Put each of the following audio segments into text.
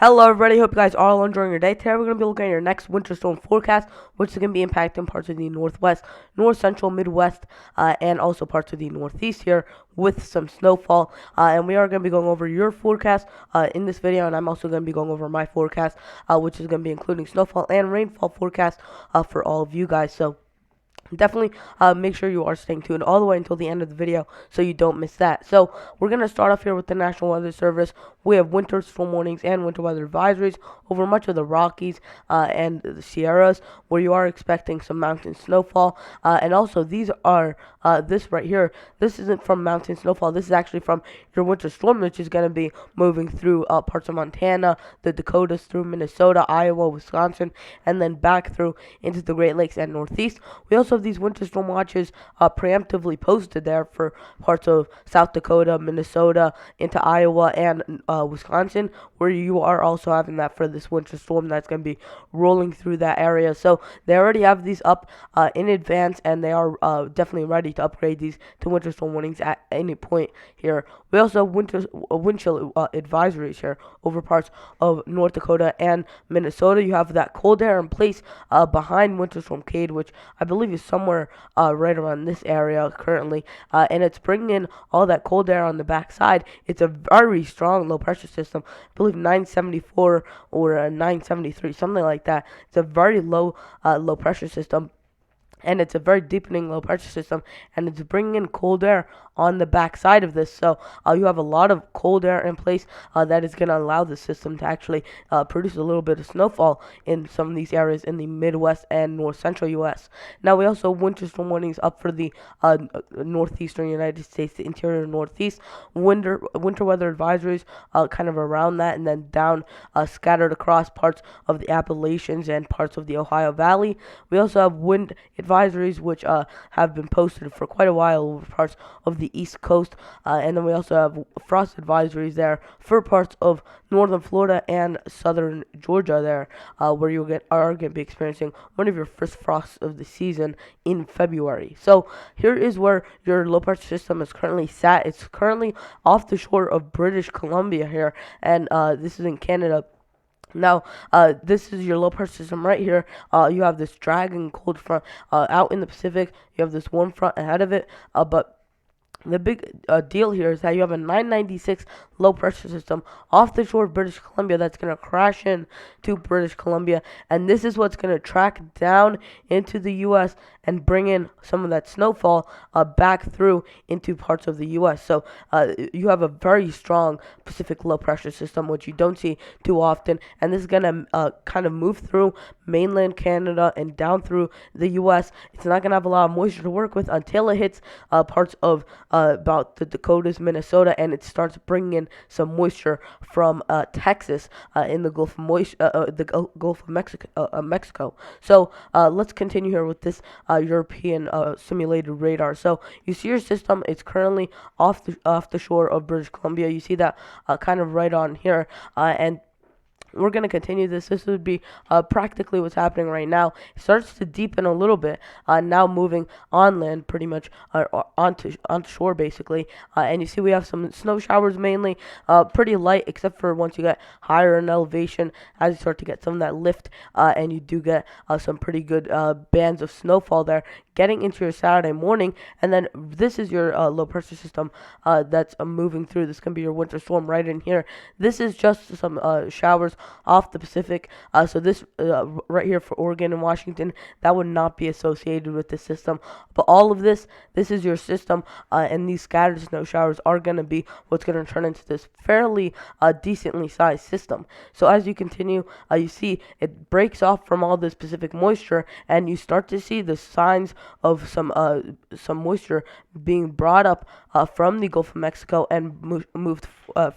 Hello everybody, hope you guys are all enjoying your day. Today we're going to be looking at your next winter storm forecast, which is going to be impacting parts of the northwest, north central, midwest, and also parts of the northeast here with some snowfall. And we are going to be going over your forecast in this video, and I'm also going to be going over my forecast, which is going to be including snowfall and rainfall forecast for all of you guys. So definitely make sure you are staying tuned all the way until the end of the video so you don't miss that. So we're going to start off here with the National Weather Service. We have winter storm warnings and winter weather advisories over much of the Rockies and the Sierras, where you are expecting some mountain snowfall. And also these are this right here. This isn't from mountain snowfall. This is actually from your winter storm, which is going to be moving through parts of Montana, the Dakotas, through Minnesota, Iowa, Wisconsin, and then back through into the Great Lakes and Northeast. We also have these winter storm watches preemptively posted there for parts of South Dakota, Minnesota, into Iowa, and Wisconsin, where you are also having that for this winter storm that's going to be rolling through that area. So they already have these up in advance, and they are definitely ready to upgrade these to winter storm warnings at any point here. We also have wind chill advisories here over parts of North Dakota and Minnesota. You have that cold air in place behind Winter Storm Cade, which I believe is somewhere right around this area currently, and it's bringing in all that cold air on the backside. It's a very strong low pressure system. I believe 974 or 973, something like that. It's a very low pressure system, and it's a very deepening low pressure system, and it's bringing in cold air on the backside of this. So you have a lot of cold air in place that is going to allow the system to actually produce a little bit of snowfall in some of these areas in the Midwest and North Central U.S. Now we also have winter storm warnings up for the northeastern United States, the interior Northeast. Winter weather advisories kind of around that, and then down scattered across parts of the Appalachians and parts of the Ohio Valley. We also have wind advisories, which have been posted for quite a while over parts of the East Coast, and then we also have frost advisories there for parts of northern Florida and southern Georgia there, where you are going to be experiencing one of your first frosts of the season in February. So here is where your low pressure system is currently sat. It's currently off the shore of British Columbia here, and this is in Canada. Now, this is your low pressure system right here. You have this dragging cold front out in the Pacific. You have this warm front ahead of it, but the big deal here is that you have a 996 low pressure system off the shore of British Columbia that's going to crash in to British Columbia, and this is what's going to track down into the U.S. and bring in some of that snowfall back through into parts of the U.S. So you have a very strong Pacific low pressure system, which you don't see too often, and this is going to kind of move through mainland Canada and down through the U.S. It's not going to have a lot of moisture to work with until it hits parts of about the Dakotas, Minnesota, and it starts bringing in some moisture from Texas in the Gulf of Gulf of Mexico. So let's continue here with this European simulated radar. So you see your system; it's currently off the shore of British Columbia. You see that kind of right on here, and we're going to continue this. This would be practically what's happening right now. It starts to deepen a little bit, now moving on land pretty much, onto shore basically. And you see we have some snow showers mainly, pretty light except for once you get higher in elevation, as you start to get some of that lift, and you do get some pretty good bands of snowfall there getting into your Saturday morning. And then this is your low pressure system that's moving through. This can be your winter storm right in here. This is just some showers off the Pacific. So this right here for Oregon and Washington, that would not be associated with the system. But all of this is your system, and these scattered snow showers are going to be what's going to turn into this fairly decently sized system. So as you continue, you see it breaks off from all this Pacific moisture, and you start to see the signs of some moisture being brought up from the Gulf of Mexico and moved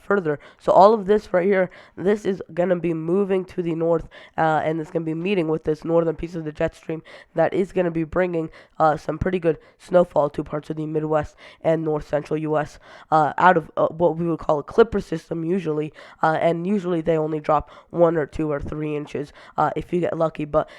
further. So all of this right here, this is going to be moving to the north, and it's going to be meeting with this northern piece of the jet stream that is going to be bringing some pretty good snowfall to parts of the Midwest and north central U.S. Out of what we would call a clipper system usually, and usually they only drop 1 or 2 or 3 inches if you get lucky, but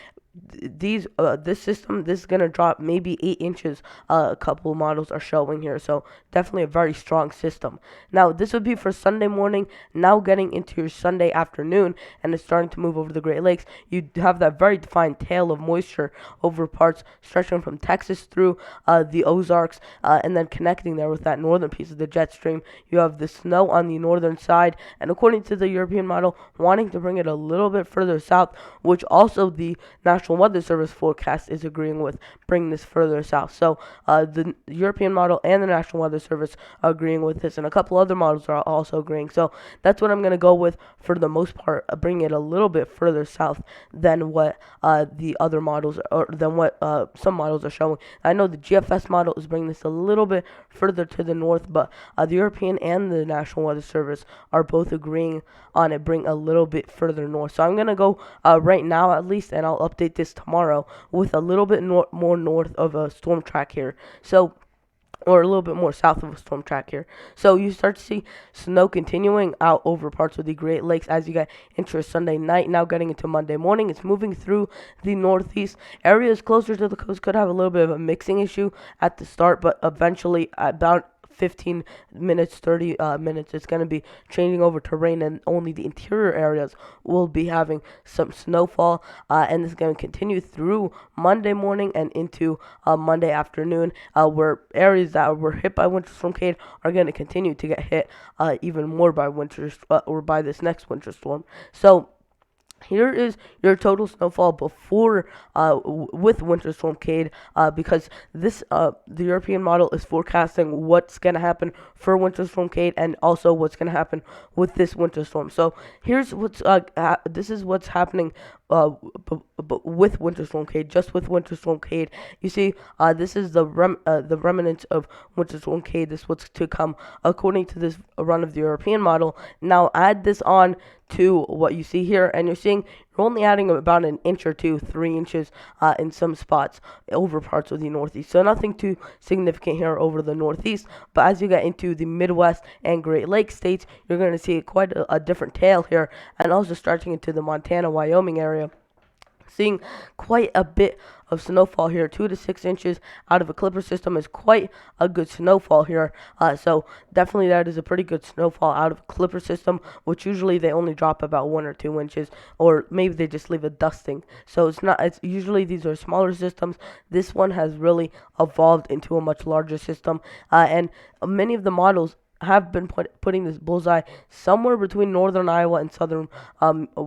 this system, this is gonna drop maybe 8 inches. A couple models are showing here, so definitely a very strong system. Now this would be for Sunday morning. Now getting into your Sunday afternoon, and it's starting to move over the Great Lakes. You have that very defined tail of moisture over parts stretching from Texas through the Ozarks, and then connecting there with that northern piece of the jet stream. You have the snow on the northern side, and according to the European model, wanting to bring it a little bit further south, which also the National Weather Service forecast is agreeing with, bringing this further south. So the European model and the National Weather Service are agreeing with this, and a couple other models are also agreeing. So that's what I'm going to go with for the most part, bring it a little bit further south than what the other models, or than what some models are showing. I know the GFS model is bringing this a little bit further to the north, but the European and the National Weather Service are both agreeing on it bring a little bit further north. So I'm going to go right now at least, and I'll update this tomorrow with a little bit more north of a storm track here. So, or a little bit more south of a storm track here. So you start to see snow continuing out over parts of the Great Lakes as you get into Sunday night. Now getting into Monday morning, it's moving through the northeast. Areas closer to the coast could have a little bit of a mixing issue at the start, but eventually about 15 minutes, 30 minutes, it's going to be changing over to rain, and only the interior areas will be having some snowfall, and this is going to continue through Monday morning and into Monday afternoon, where areas that were hit by Winter Storm Kate are going to continue to get hit even more by or by this next winter storm. So here is your total snowfall before with Winter Storm Cade, because this the European model is forecasting what's going to happen for Winter Storm Cade and also what's going to happen with this winter storm. So here's what's this is what's happening with Winter Storm Cade, just with Winter Storm Cade. You see, this is the remnants of Winter Storm Cade. This is what's to come according to this run of the European model. Now add this on to what you see here, and you're seeing you're only adding about an inch or two, 3 inches in some spots over parts of the Northeast. So nothing too significant here over the Northeast. But as you get into the Midwest and Great Lakes states, you're going to see quite a different tail here, and also stretching into the Montana, Wyoming area. Seeing quite a bit of snowfall here. 2 to 6 inches out of a Clipper system is quite a good snowfall here. So definitely that is a pretty good snowfall out of a Clipper system, which usually they only drop about 1 or 2 inches, or maybe they just leave a dusting. So it's usually these are smaller systems. This one has really evolved into a much larger system, and many of the models have been putting this bullseye somewhere between northern Iowa and southern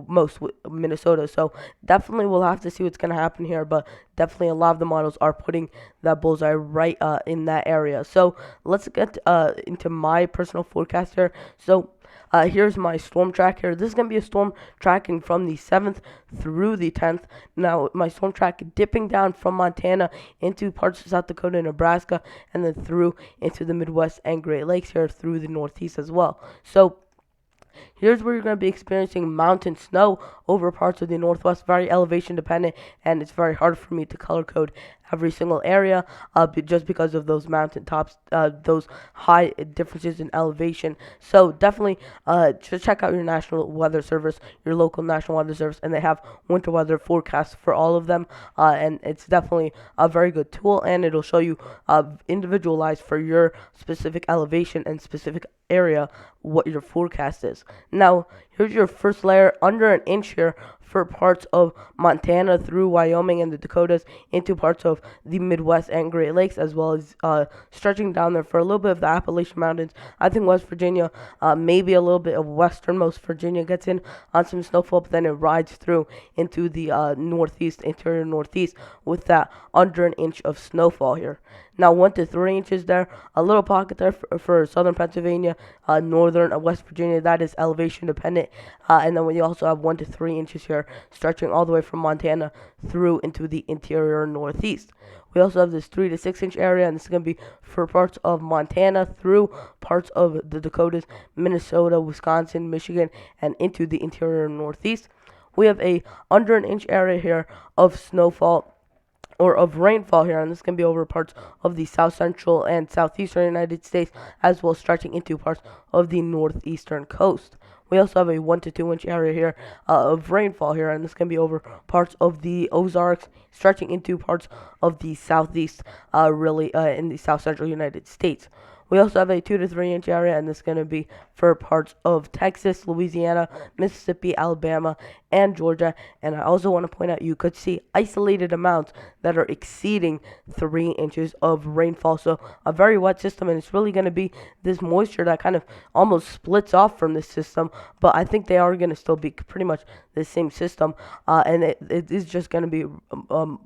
most Minnesota. So definitely we'll have to see what's going to happen here, but definitely a lot of the models are putting that bullseye right in that area. So let's get into my personal forecast here. So here's my storm track here. This is going to be a storm tracking from the 7th through the 10th. Now, my storm track dipping down from Montana into parts of South Dakota and Nebraska, and then through into the Midwest and Great Lakes here through the Northeast as well. So here's where you're going to be experiencing mountain snow over parts of the Northwest, very elevation dependent, and it's very hard for me to color code every single area just because of those mountain tops, those high differences in elevation. So definitely just check out your National Weather Service, your local National Weather Service, and they have winter weather forecasts for all of them, and it's definitely a very good tool, and it'll show you individualized for your specific elevation and specific area what your forecast is. Now, here's your first layer, under an inch here for parts of Montana through Wyoming and the Dakotas into parts of the Midwest and Great Lakes, as well as stretching down there for a little bit of the Appalachian Mountains. I think West Virginia, maybe a little bit of westernmost Virginia gets in on some snowfall, but then it rides through into the interior northeast with that under an inch of snowfall here. Now 1 to 3 inches there, a little pocket there for southern Pennsylvania, northern West Virginia. That is elevation dependent, and then we also have 1 to 3 inches here, stretching all the way from Montana through into the interior northeast. We also have this 3 to 6 inch area, and this is going to be for parts of Montana through parts of the Dakotas, Minnesota, Wisconsin, Michigan, and into the interior northeast. We have a under an inch area here of snowfall or of rainfall here, and this can be over parts of the south central and southeastern United States, as well as stretching into parts of the northeastern coast. We also have a 1 to 2 inch area here of rainfall here, and this can be over parts of the Ozarks, stretching into parts of the southeast, really in the south central United States. We also have a 2 to 3 inch area, and this is going to be for parts of Texas, Louisiana, Mississippi, Alabama, and Georgia. And I also want to point out you could see isolated amounts that are exceeding 3 inches of rainfall. So a very wet system, and it's really going to be this moisture that kind of almost splits off from this system. But I think they are going to still be pretty much the same system, and it is just going to be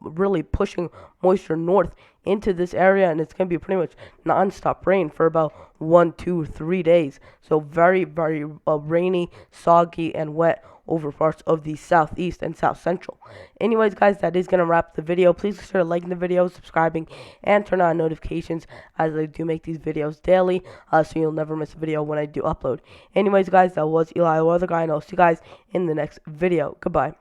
really pushing moisture north into this area, and it's going to be pretty much non-stop rain for about 1, 2, 3 days. So very, very rainy, soggy, and wet over parts of the southeast and south central. Anyways, guys, that is going to wrap the video. Please consider liking the video, subscribing, and turn on notifications, as I do make these videos daily, so you'll never miss a video when I do upload. Anyways, guys, that was Eli Weather Guy, and I'll see you guys in the next video. Goodbye.